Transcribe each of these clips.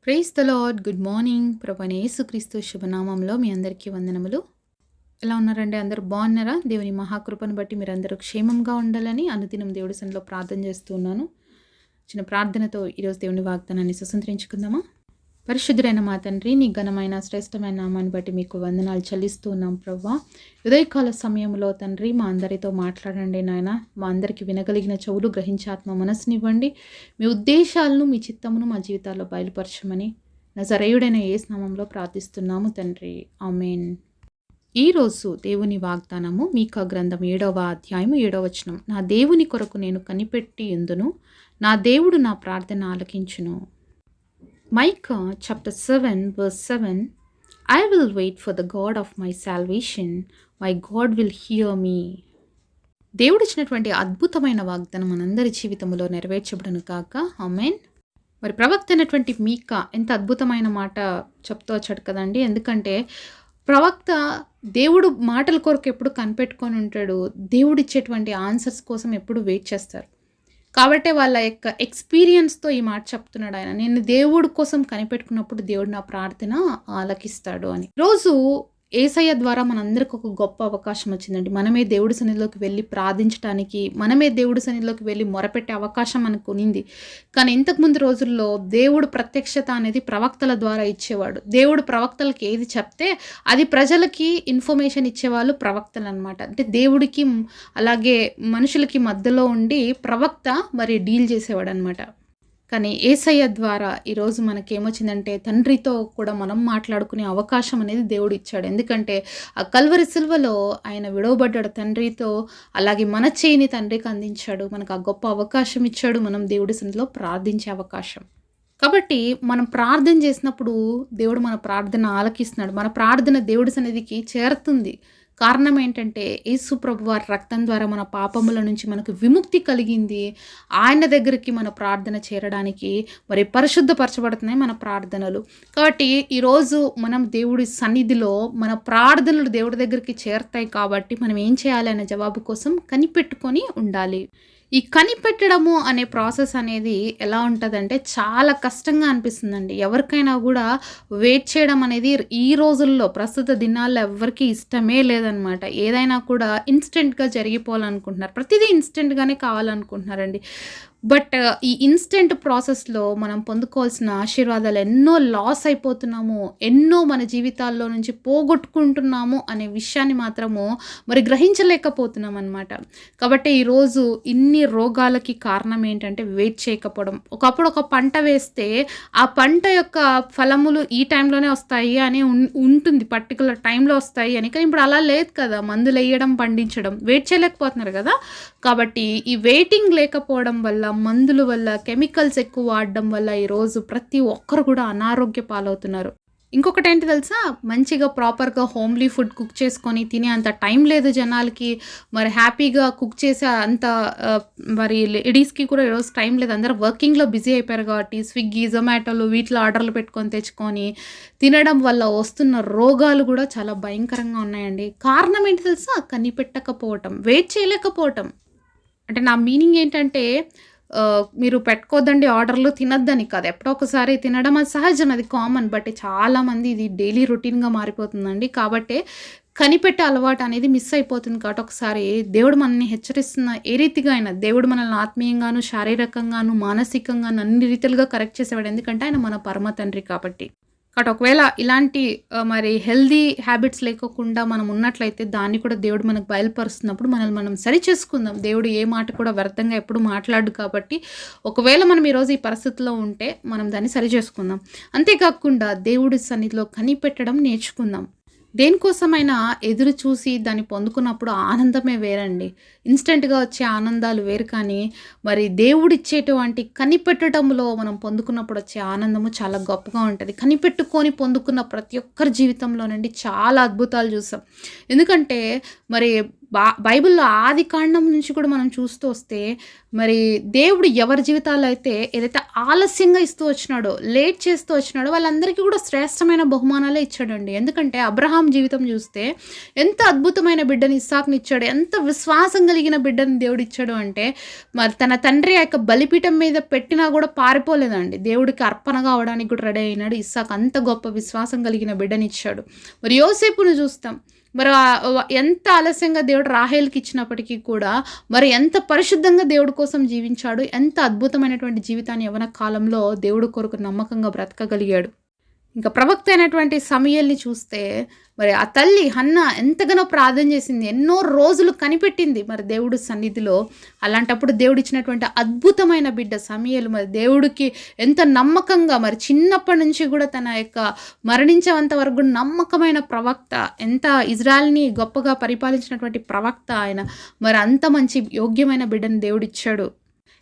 Praise the lord. Good morning. ప్రభువైన యేసుక్రీస్తు శుభనామంలో మీ అందరికీ వందనములు. ఎలా ఉన్నారండి? అందరూ బాగున్నారా? దేవుని మహాకృపను బట్టి మీరందరూ క్షేమంగా ఉండాలని అనుదినం దేవుడి సన్నిధిలో ప్రార్థన చేస్తూ ఉన్నాను. చిన్న ప్రార్థనతో ఈరోజు దేవుని వాగ్దానాన్ని స్వతంత్రించుకుందామా? పరిశుద్ధుడైన మా తండ్రి, నీ ఘనమైన శ్రేష్టమైన నామాన్ని బట్టి మీకు వందనాలు చెల్లిస్తూ ఉన్నాం ప్రభువా. ఉదయకాల సమయంలో తండ్రి మా అందరితో మాట్లాడండి నాయన. మా అందరికీ వినగలిగిన చెవులు, గ్రహించాత్మ మనసునివ్వండి. మీ ఉద్దేశాలను, మీ చిత్తమును మా జీవితాల్లో బయలుపరచమని నజరేయుడైన యేసు నామములో ప్రార్థిస్తున్నాము తండ్రి. ఆమేన్. ఈరోజు దేవుని వాగ్దానము మీకా గ్రంథం 7వ అధ్యాయము 7వ వచనం. నా దేవుని కొరకు నేను కనిపెట్టి ఉందును, నా దేవుడు నా ప్రార్థన ఆలకించును. Micah chapter 7 verse 7, I will wait for the God of my salvation, my God will hear me. దేవుడిచ్చినటువంటి అద్భుతమైన వాగ్దానం మనందరి జీవితంలో నెరవేర్చబడును కాక. ఆమేన్. మరి ప్రవక్త అయినటువంటి మీకా ఎంత అద్భుతమైన మాట చెప్తూ వచ్చాడు కదండి. ఎందుకంటే ప్రవక్త దేవుడు మాటల కొరకు ఎప్పుడు కనిపెట్టుకొని ఉంటాడు. దేవుడిచ్చేటువంటి ఆన్సర్స్ కోసం ఎప్పుడు వెయిట్ చేస్తారు. కాబట్టి వాళ్ళ యొక్క ఎక్స్పీరియన్స్తో ఈ మాట చెప్తున్నాడు ఆయన. నేను దేవుడి కోసం కనిపెట్టుకున్నప్పుడు దేవుడు నా ప్రార్థన ఆలకిస్తాడు అని. రోజు యేసయ్య ద్వారా మనందరికి ఒక గొప్ప అవకాశం వచ్చిందండి. మనమే దేవుడి సన్నిధిలోకి వెళ్ళి ప్రార్థించడానికి, మనమే దేవుడి సన్నిధిలోకి వెళ్ళి మొరపెట్టే అవకాశం మనకు ఉన్నింది. కానీ ఇంతకుముందు రోజుల్లో దేవుడు ప్రత్యక్షత అనేది ప్రవక్తల ద్వారా ఇచ్చేవాడు. దేవుడు ప్రవక్తలకి ఏది చెప్తే అది ప్రజలకి ఇన్ఫర్మేషన్ ఇచ్చేవాళ్ళు ప్రవక్తలు అనమాట. అంటే దేవుడికి అలాగే మనుషులకి మధ్యలో ఉండి ప్రవక్త మరి డీల్ చేసేవాడు అనమాట. కానీ యేసయ్య ద్వారా ఈరోజు మనకేమొచ్చిందంటే తండ్రితో కూడా మనం మాట్లాడుకునే అవకాశం అనేది దేవుడు ఇచ్చాడు. ఎందుకంటే ఆ కల్వరి సిలువలో ఆయన విడవబడ్డాడు తండ్రితో. అలాగే మన చేయిని తండ్రికి అందించాడు. మనకు ఆ గొప్ప అవకాశం ఇచ్చాడు, మనం దేవుడి సన్నిధిలో ప్రార్థించే అవకాశం. కాబట్టి మనం ప్రార్థన చేసినప్పుడు దేవుడు మన ప్రార్థన ఆలకిస్తున్నాడు. మన ప్రార్థన దేవుడి సన్నిధికి చేరుతుంది. కారణం ఏంటంటే యేసు ప్రభు వారి రక్తం ద్వారా మన పాపముల నుంచి మనకు విముక్తి కలిగింది. ఆయన దగ్గరికి మన ప్రార్థన చేరడానికి మరి పరిశుద్ధపరచబడుతున్నాయి మన ప్రార్థనలు. కాబట్టి ఈరోజు మనం దేవుడి సన్నిధిలో మన ప్రార్థనలు దేవుడి దగ్గరికి చేరుతాయి. కాబట్టి మనం ఏం చేయాలి అనే జవాబు కోసం కనిపెట్టుకొని ఉండాలి. ఈ కనిపెట్టడము అనే ప్రాసెస్ అనేది ఎలా ఉంటుందంటే చాలా కష్టంగా అనిపిస్తుందండి. ఎవరికైనా కూడా వెయిట్ చేయడం అనేది ఈ రోజుల్లో ప్రస్తుత దినాల్లో ఎవరికి ఇష్టమే లేదనమాట. ఏదైనా కూడా ఇన్స్టెంట్గా జరిగిపోవాలనుకుంటున్నారు. ప్రతిదీ ఇన్స్టెంట్గానే కావాలనుకుంటున్నారండి. బట్ ఈ ఇన్స్టెంట్ ప్రాసెస్లో మనం పొందుకోవాల్సిన ఆశీర్వాదాలు ఎన్నో లాస్ అయిపోతున్నాము, ఎన్నో మన జీవితాల్లో నుంచి పోగొట్టుకుంటున్నాము అనే విషయాన్ని మాత్రము మరి గ్రహించలేకపోతున్నాం అనమాట. కాబట్టి ఈరోజు ఇన్ని రోగాలకి కారణం ఏంటంటే వెయిట్ చేయకపోవడం. ఒకప్పుడు ఒక పంట వేస్తే ఆ పంట యొక్క ఫలములు ఈ టైంలోనే వస్తాయి అని ఉంటుంది, పర్టికులర్ టైంలో వస్తాయి అని. కానీ ఇప్పుడు అలా లేదు కదా. మందులు వేయడం, పండించడం, వెయిట్ చేయలేకపోతున్నారు కదా. కాబట్టి ఈ వెయిటింగ్ లేకపోవడం వల్ల, మందుల వల్ల, కెమికల్స్ ఎక్కువ వాడడం వల్ల ఈరోజు ప్రతి ఒక్కరు కూడా అనారోగ్య పాలవుతున్నారు. ఇంకొకటి ఏంటి తెలుసా, మంచిగా ప్రాపర్గా హోమ్లీ ఫుడ్ కుక్ చేసుకొని తినే అంత టైం లేదు జనాలకి. మరి హ్యాపీగా కుక్ చేసే అంత మరి లేడీస్కి కూడా ఈరోజు టైం లేదు. అందరూ వర్కింగ్లో బిజీ అయిపోయారు కాబట్టి స్విగ్గీ, జొమాటోలు వీటిలో ఆర్డర్లు పెట్టుకొని తెచ్చుకొని తినడం వల్ల వస్తున్న రోగాలు కూడా చాలా భయంకరంగా ఉన్నాయండి. కారణం ఏంటి తెలుసా, కనిపెట్టకపోవటం, వెయిట్ చేయలేకపోవటం. అంటే నా మీనింగ్ ఏంటంటే మీరు పెట్టుకోద్దండి ఆర్డర్లు, తినద్దని కాదు. ఎప్పుడో ఒకసారి తినడం అది సహజం, అది కామన్. బట్ చాలామంది ఇది డైలీ రొటీన్గా మారిపోతుందండి. కాబట్టి కనిపెట్టే అలవాటు అనేది మిస్ అయిపోతుంది. కాబట్టి ఒకసారి దేవుడు మనల్ని హెచ్చరిస్తున్న ఏ రీతిగా అయినా దేవుడు మనల్ని ఆత్మీయంగాను, శారీరకంగాను, మానసికంగాను అన్ని రీతిలుగా కరెక్ట్ చేసేవాడు. ఎందుకంటే ఆయన మన పరమ తండ్రి కాబట్టి. కాబట్టి ఒకవేళ ఇలాంటి మరి హెల్దీ హ్యాబిట్స్ లేకోకుండా మనం ఉన్నట్లయితే దాన్ని కూడా దేవుడు మనకు బయలుపరుస్తున్నప్పుడు మనల్ని మనం సరి చేసుకుందాం. దేవుడు ఏ మాట కూడా వ్యర్థంగా ఎప్పుడు మాట్లాడు కాబట్టి ఒకవేళ మనం ఈరోజు ఈ పరిస్థితిలో ఉంటే మనం దాన్ని సరి చేసుకుందాం. అంతేకాకుండా దేవుడి సన్నిధిలో కనిపెట్టడం నేర్చుకుందాం. దేనికోసమైనా ఎదురు చూసి దాన్ని పొందుకున్నప్పుడు ఆనందమే వేరండి. ఇన్స్టెంట్గా వచ్చే ఆనందాలు వేరు. కానీ మరి దేవుడిచ్చేటువంటి కనిపెట్టడంలో మనం పొందుకున్నప్పుడు వచ్చే ఆనందము చాలా గొప్పగా ఉంటుంది. కనిపెట్టుకొని పొందుకున్న ప్రతి ఒక్కరి జీవితంలో నుండి చాలా అద్భుతాలు చూసాం. ఎందుకంటే మరి బైబిల్‌లో ఆది కాండం నుంచి కూడా మనం చూస్తూ వస్తే, మరి దేవుడు ఎవరి జీవితాల్లో అయితే ఏదైతే ఆలస్యంగా ఇస్తూ వచ్చినాడో, లేట్ చేస్తూ వచ్చినాడో వాళ్ళందరికీ కూడా శ్రేష్టమైన బహుమానాలే ఇచ్చాడండి. ఎందుకంటే అబ్రహాం జీవితం చూస్తే ఎంత అద్భుతమైన బిడ్డని ఇస్సాకుని ఇచ్చాడు. ఎంత విశ్వాసం కలిగిన బిడ్డని దేవుడు ఇచ్చాడు అంటే, మరి తన తండ్రి యొక్క బలిపీఠం మీద పెట్టినా కూడా పారిపోలేదండి. దేవుడికి అర్పణగా అవ్వడానికి కూడా రెడీ అయినాడు. ఇస్సాకు అంత గొప్ప విశ్వాసం కలిగిన బిడ్డని ఇచ్చాడు. మరి యోసేపును చూస్తాం. మరి ఎంత ఆలస్యంగా దేవుడు రాహేల్కి ఇచ్చినప్పటికీ కూడా మరి ఎంత పరిశుద్ధంగా దేవుడి కోసం జీవించాడు. ఎంత అద్భుతమైనటువంటి జీవితాన్ని యవ్వన కాలంలో దేవుడి కొరకు నమ్మకంగా బ్రతకగలిగాడు. ఇంకా ప్రవక్త అయినటువంటి సమూయేలుని చూస్తే మరి ఆ తల్లి హన్నా ఎంతగానో ప్రార్థన చేసింది. ఎన్నో రోజులు కనిపెట్టింది మరి దేవుడి సన్నిధిలో. అలాంటప్పుడు దేవుడు ఇచ్చినటువంటి అద్భుతమైన బిడ్డ సమూయేలు మరి దేవుడికి ఎంత నమ్మకంగా, మరి చిన్నప్పటి నుంచి కూడా తన యొక్క మరణించేంత వరకు కూడా నమ్మకమైన ప్రవక్త, ఎంత ఇజ్రాయెల్ని గొప్పగా పరిపాలించినటువంటి ప్రవక్త ఆయన. మరి అంత మంచి యోగ్యమైన బిడ్డను దేవుడు ఇచ్చాడు.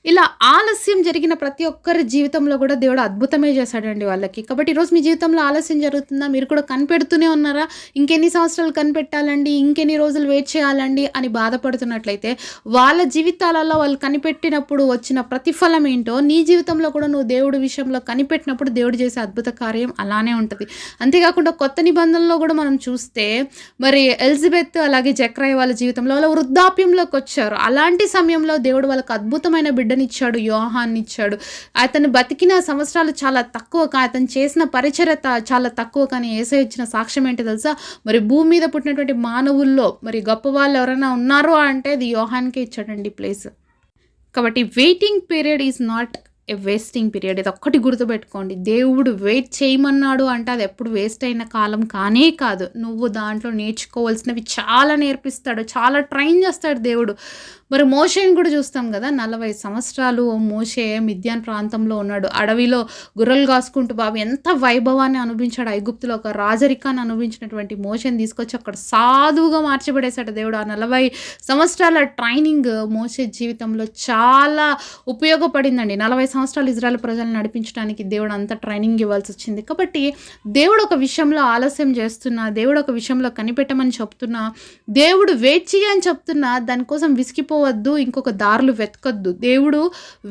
ఇలా ఆలస్యం జరిగిన ప్రతి ఒక్కరి జీవితంలో కూడా దేవుడు అద్భుతమే చేశాడండి వాళ్ళకి. కాబట్టి ఈరోజు మీ జీవితంలో ఆలస్యం జరుగుతుందా? మీరు కూడా కనిపెడుతూనే ఉన్నారా? ఇంకెన్ని సంవత్సరాలు కనిపెట్టాలండి, ఇంకెన్ని రోజులు వెయిట్ చేయాలండి అని బాధపడుతున్నట్లయితే, వాళ్ళ జీవితాలలో వాళ్ళు కనిపెట్టినప్పుడు వచ్చిన ప్రతిఫలం ఏంటో నీ జీవితంలో కూడా నువ్వు దేవుడి విషయంలో కనిపెట్టినప్పుడు దేవుడు చేసే అద్భుత కార్యం అలానే ఉంటుంది. అంతేకాకుండా కొత్త నిబంధనలో కూడా మనం చూస్తే మరి ఎలిజబెత్ అలాగే జక్రయ్య వాళ్ళ జీవితంలో వాళ్ళ వృద్ధాప్యంలోకి వచ్చారు. అలాంటి సమయంలో దేవుడు వాళ్ళకి అద్భుతమైన బిడ్డనిచ్చాడు, యోహాన్ని ఇచ్చాడు. అతను బతికిన సంవత్సరాలు చాలా తక్కువ, అతను చేసిన పరిచర్యత చాలా తక్కువ, కానీ యేసయ్య ఇచ్చిన సాక్ష్యం ఏంటో తెలుసా? మరి భూమి మీద పుట్టినటువంటి మానవుల్లో మరి గొప్ప వాళ్ళు ఎవరైనా ఉన్నారో అంటే అది యోహాన్కే ఇచ్చాడండి ప్లేస్. కాబట్టి waiting period is not a wasting period. ఇది ఒక్కటి గుర్తుపెట్టుకోండి. దేవుడు వెయిట్ చేయమన్నాడు అంటే అది ఎప్పుడు వేస్ట్ అయిన కాలం కానే కాదు. నువ్వు దాంట్లో నేర్చుకోవాల్సినవి చాలా నేర్పిస్తాడు, చాలా ట్రైన్ చేస్తాడు దేవుడు. మరి మోషేని కూడా చూస్తాం కదా, 40 సంవత్సరాలు మోషే మిద్యాన్ ప్రాంతంలో ఉన్నాడు. అడవిలో గుర్రలు కాసుకుంటూ బాబు ఎంత వైభవాన్ని అనుభవించాడు. ఐగుప్తులో ఒక రాజరికాన్ని అనుభవించినటువంటి మోషేని తీసుకొచ్చి అక్కడ సాధువుగా మార్చబడేశాడు దేవుడు. ఆ 40 సంవత్సరాల ట్రైనింగ్ మోషే జీవితంలో చాలా ఉపయోగపడిందండి. 40 సంవత్సరాలు ఇజ్రాయెల్ ప్రజలను నడిపించడానికి దేవుడు అంత ట్రైనింగ్ ఇవ్వాల్సి వచ్చింది. కాబట్టి దేవుడు ఒక విషయంలో ఆలస్యం చేస్తున్నా, దేవుడు ఒక విషయంలో కనిపెట్టమని చెప్తున్నా, దేవుడు వెయిట్ చేయని చెప్తున్నా, దానికోసం విసిగిపోవద్దు, ఇంకొక దారులు వెతకొద్దు. దేవుడు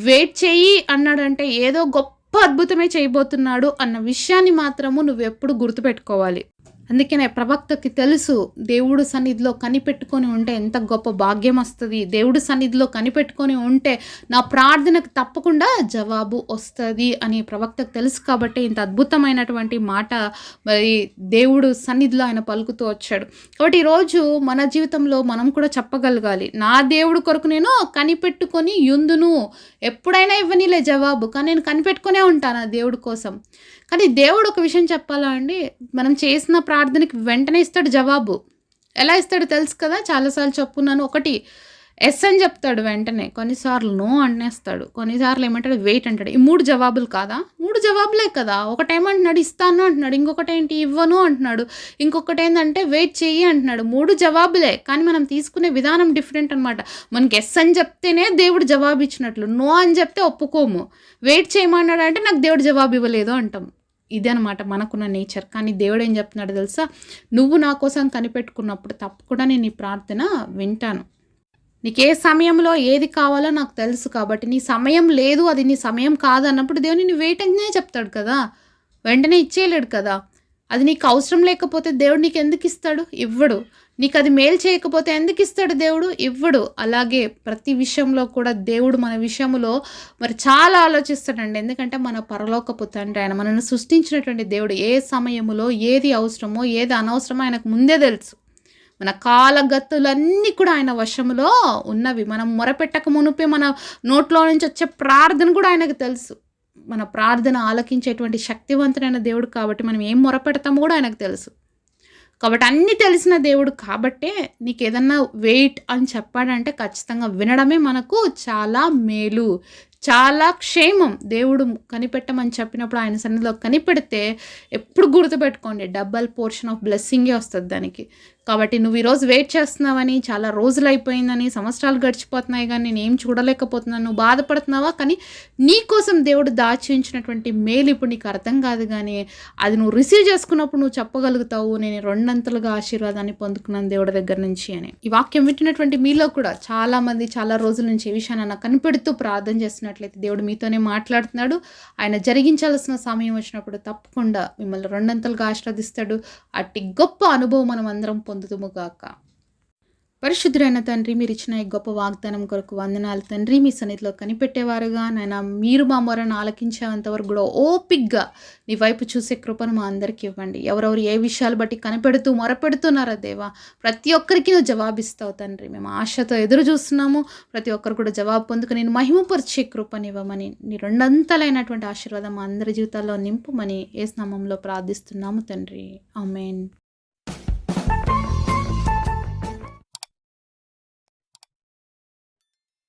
వెయిట్ చెయ్యి అన్నాడంటే ఏదో గొప్ప అద్భుతమే చేయబోతున్నాడు అన్న విషయాన్ని మాత్రము నువ్వెప్పుడు గుర్తుపెట్టుకోవాలి. అందుకనే ప్రవక్తకి తెలుసు దేవుడు సన్నిధిలో కనిపెట్టుకొని ఉంటే ఎంత గొప్ప భాగ్యం వస్తుంది, దేవుడు సన్నిధిలో కనిపెట్టుకొని ఉంటే నా ప్రార్థనకు తప్పకుండా జవాబు వస్తుంది అని ప్రవక్తకు తెలుసు. కాబట్టి ఇంత అద్భుతమైనటువంటి మాట మరి దేవుడు సన్నిధిలో ఆయన పలుకుతూ వచ్చాడు. కాబట్టి ఈరోజు మన జీవితంలో మనం కూడా చెప్పగలగాలి, నా దేవుడు కొరకు నేను కనిపెట్టుకొని యుందును. ఎప్పుడైనా ఇవ్వనిలే జవాబు, కానీ నేను కనిపెట్టుకునే ఉంటాను ఆ దేవుడి కోసం. కానీ దేవుడు ఒక విషయం చెప్పాలా అండి, మనం చేసిన ప్రార్థనకి వెంటనే ఇస్తాడు జవాబు. ఎలా ఇస్తాడో తెలుసు కదా, చాలాసార్లు చెప్పుకున్నాను. ఒకటి ఎస్ అని చెప్తాడు వెంటనే, కొన్నిసార్లు నో అనేస్తాడు, కొన్నిసార్లు ఏమంటాడు వెయిట్ అంటాడు. ఈ 3 జవాబులు కాదా? 3 జవాబులే కదా. ఒకటేమంటున్నాడు ఇస్తాను అంటున్నాడు, ఇంకొకటి ఏంటి ఇవ్వను అంటున్నాడు, ఇంకొకటి ఏంటంటే వెయిట్ చెయ్యి అంటున్నాడు. 3 జవాబులే, కానీ మనం తీసుకునే విధానం డిఫరెంట్ అనమాట. మనకి ఎస్ అని చెప్తేనే దేవుడు జవాబు ఇచ్చినట్లు, నో అని చెప్తే ఒప్పుకోము. వెయిట్ చేయమన్నాడు అంటే నాకు దేవుడు జవాబు ఇవ్వలేదు అంటాం. ఇదే అనమాట మనకున్న నేచర్. కానీ దేవుడు ఏం చెప్తున్నాడు తెలుసా? నువ్వు నా కోసం కనిపెట్టుకున్నప్పుడు తప్పకుండా నేను నీ ప్రార్థన వింటాను. నీకు ఏ సమయంలో ఏది కావాలో నాకు తెలుసు. కాబట్టి నీ సమయం లేదు, అది నీ సమయం కాదన్నప్పుడు దేవుని నీ వెయిట్ అనే చెప్తాడు కదా, వెంటనే ఇచ్చేయలేడు కదా. అది నీకు అవసరం లేకపోతే దేవుడు నీకు ఎందుకు ఇస్తాడు? ఇవ్వడు. నీకు అది మేలు చేయకపోతే ఎందుకు ఇస్తాడు దేవుడు? ఇవ్వడు. అలాగే ప్రతి విషయంలో కూడా దేవుడు మన విషయంలో మరి చాలా ఆలోచిస్తాడండి. ఎందుకంటే మన పరలోకపు తండ్రి, ఆయన మనల్ని సృష్టించినటువంటి దేవుడు. ఏ సమయంలో ఏది అవసరమో ఏది అనవసరమో ఆయనకు ముందే తెలుసు. మన కాలగతులన్నీ కూడా ఆయన వశములో ఉన్నవి. మనం మొరపెట్టక మునుపే మన నోట్లో నుంచి వచ్చే ప్రార్థన కూడా ఆయనకు తెలుసు. మన ప్రార్థన ఆలకించేటువంటి శక్తివంతుడైన దేవుడు కాబట్టి మనం ఏం మొరపెడతామో కూడా ఆయనకు తెలుసు. కాబట్టి అన్నీ తెలిసిన దేవుడు కాబట్టే నీకు ఏదన్నా వెయిట్ అని చెప్పాడంటే ఖచ్చితంగా వినడమే మనకు చాలా మేలు. చాలా క్షేమం. దేవుడు కనిపెట్టమని చెప్పినప్పుడు ఆయన సన్నిధిలో కనిపెడితే ఎప్పుడు గుర్తుపెట్టుకోండి, డబల్ పోర్షన్ ఆఫ్ బ్లెస్సింగే వస్తుంది దానికి. కాబట్టి నువ్వు ఈరోజు వెయిట్ చేస్తున్నావని, చాలా రోజులు అయిపోయిందని, సంవత్సరాలు గడిచిపోతున్నాయి కానీ నేనేం చూడలేకపోతున్నాను, నువ్వు బాధపడుతున్నావా? కానీ నీ కోసం దేవుడు దాచి ఉంచినటువంటి మేలు ఇప్పుడు నీకు అర్థం కాదు, కానీ అది నువ్వు రిసీవ్ చేసుకున్నప్పుడు నువ్వు చెప్పగలుగుతావు, నేను రెండంతలుగా ఆశీర్వాదాన్ని పొందుకున్నాను దేవుడి దగ్గర నుంచి అని. ఈ వాక్యం వింటున్నటువంటి మీలో కూడా చాలామంది చాలా రోజుల నుంచి ఈ విషయాన్ని నాకు కనిపెడుతూ ప్రార్థన చేస్తున్నట్లయితే దేవుడు మీతోనే మాట్లాడుతున్నాడు. ఆయన జరిగించాల్సిన సమయం వచ్చినప్పుడు తప్పకుండా మిమ్మల్ని రెండంతలుగా ఆశీర్వదిస్తాడు. అట్టి గొప్ప అనుభవం మనం అందరం పొందుదుముగాక. పరిశుద్ధుడైన తండ్రి, మీరు ఇచ్చిన ఈ గొప్ప వాగ్దానం కొరకు వందనాలు తండ్రి. మీ సన్నిధిలో కనిపెట్టేవారుగా నాయన, మీరు మా మొరను ఆలకించేంతవరకు కూడా ఓపిగ్గా నీ వైపు చూసే కృపను మా అందరికీ ఇవ్వండి. ఎవరెవరు ఏ విషయాలు బట్టి కనిపెడుతూ మొరపెడుతున్నారా దేవా, ప్రతి ఒక్కరికి నువ్వు జవాబిస్తావు తండ్రి. మేము ఆశతో ఎదురు చూస్తున్నాము. ప్రతి ఒక్కరు కూడా జవాబు పొందుకు నేను మహిమపరిచే కృపనివ్వమని, నీ రెండంతలైనటువంటి ఆశీర్వాదం మా అందరి జీవితాల్లో నింపుమని యేసు నామములో ప్రార్థిస్తున్నాము తండ్రి. ఆమేన్.